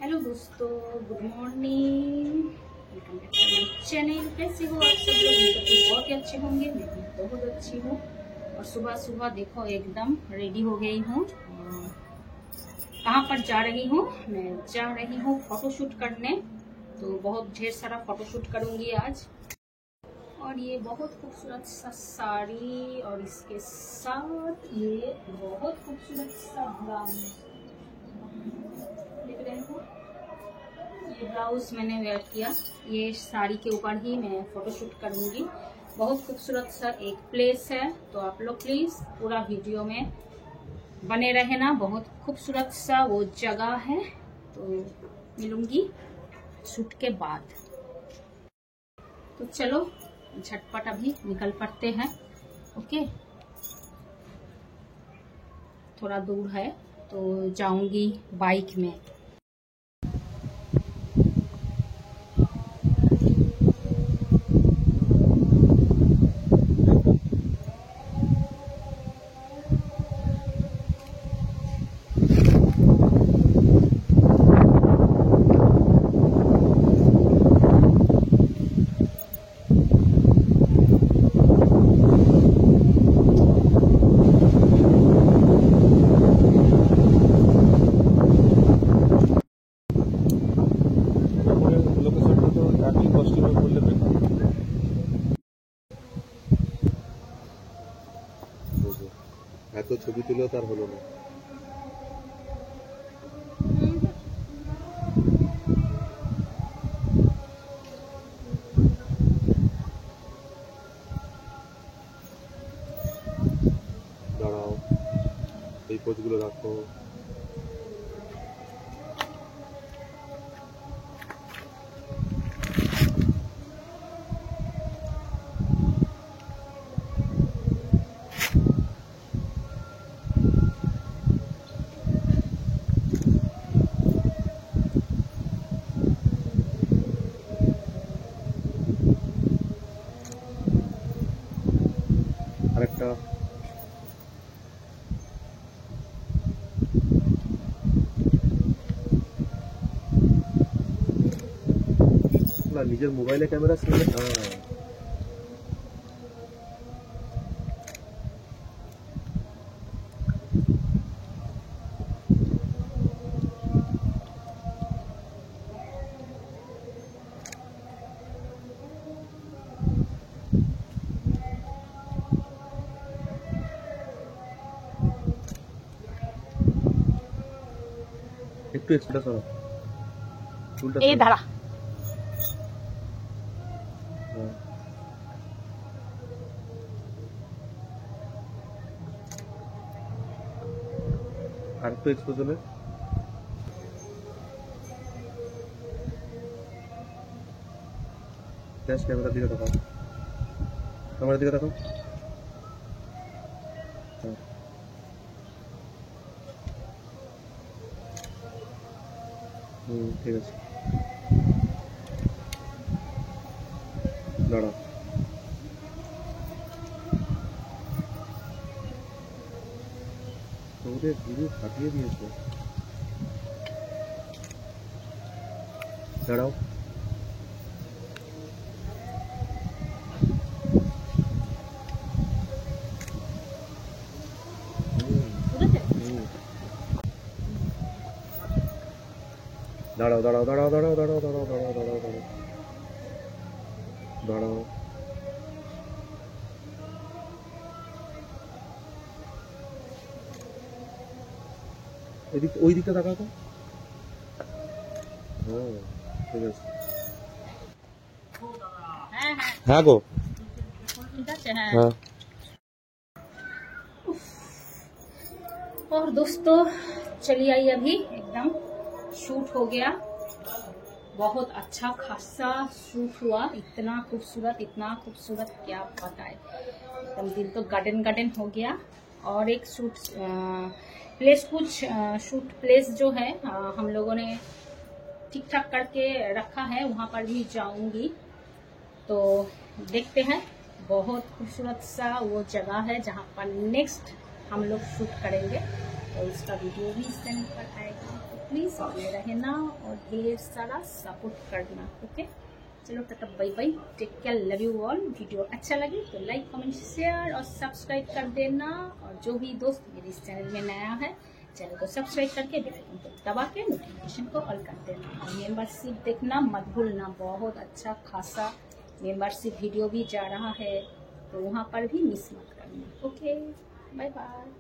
Hello दोस्तों, good morning. Welcome back to my channel. कैसे हो आप सब लोग? तो बहुत ही अच्छे होंगे। मैं भी बहुत अच्छी हूँ। और सुबह सुबह देखो एकदम रेडी हो गई हूँ। कहाँ पर जा रही हूँ? मैं जा रही हूँ फोटोशूट करने। तो बहुत ढेर सारा फोटोशूट करूँगी आज। और ये बहुत खूबसूरत सा साड़ी और इसके साथ ये बहुत खूबसूरत सा ब्लाउज देख रहे हो। ये ब्लाउज मैंने वेयर किया। ये साड़ी के ऊपर ही मैं फोटोशूट करूंगी। बहुत खूबसूरत सा एक प्लेस है, तो आप लोग प्लीज पूरा वीडियो में बने रहना। बहुत खूबसूरत सा वो जगह है। तो मिलूंगी शूट के बाद। तो चलो झटपट अभी निकल पड़ते हैं। ओके, थोड़ा दूर है तो जाऊंगी बाइक में। এত ছবি তুলেও তার হলো না। দাঁড়াও, এই পোজগুলো রাখো। আরেকটা না, নিজের মোবাইলে ক্যামেরা ছিল। একটু এক্সট্রা করো। এই দাঁড়া। আর একটু এক্সপোজলে। ড্যাশ ক্যামেরার দিকে তাকাও। ক্যামেরার দিকে তাকাও। ঠিক আছে, দাঁড়াও। তোমাদের গুরু ফাটিয়ে দিয়েছে। দাঁড়াও। দাঁড়াও দাঁড়াও দাঁড়াও দাঁড়াও দাঁড়াও দাঁড়াও দাঁড়াও দাঁড়াও দাঁড়াও দাঁড়াও। এদিক ওই দিকটা তাকাও তো। ঠিক আছে। হ্যাঁ গো, ঠিক আছে। হ্যাঁ। হ্যাঁ। और दोस्तों चलिए आई अभी एकदम शूट हो गया। बहुत अच्छा खासा शूट हुआ। इतना खूबसूरत क्या बताए। एकदम दिल तो गार्डन गार्डन हो गया। और एक शूट प्लेस शूट प्लेस जो है हम लोगों ने ठीक ठाक करके रखा है, वहां पर भी जाऊंगी। तो देखते हैं। बहुत खूबसूरत सा वो जगह है जहां पर नेक्स्ट हम लोग शूट करेंगे। तो उसका वीडियो भी इस चैनल पर आएगा। प्लीज बने रहना और ढेर सारा सपोर्ट करना। ओके, चलो tata bye bye, take care, love you all. Video अच्छा लगे तो लाइक कमेंट शेयर और सब्सक्राइब कर देना। और जो भी दोस्त मेरे इस चैनल में नया है, चैनल को सब्सक्राइब करके बेल आइकन को दबा के नोटिफिकेशन को ऑल कर देना। और मेंबरशिप देखना मत भूलना, बहुत अच्छा खासा मेंबरशिप वीडियो भी जा रहा है, तो वहाँ पर भी मिस मत करना। Okay, bye bye.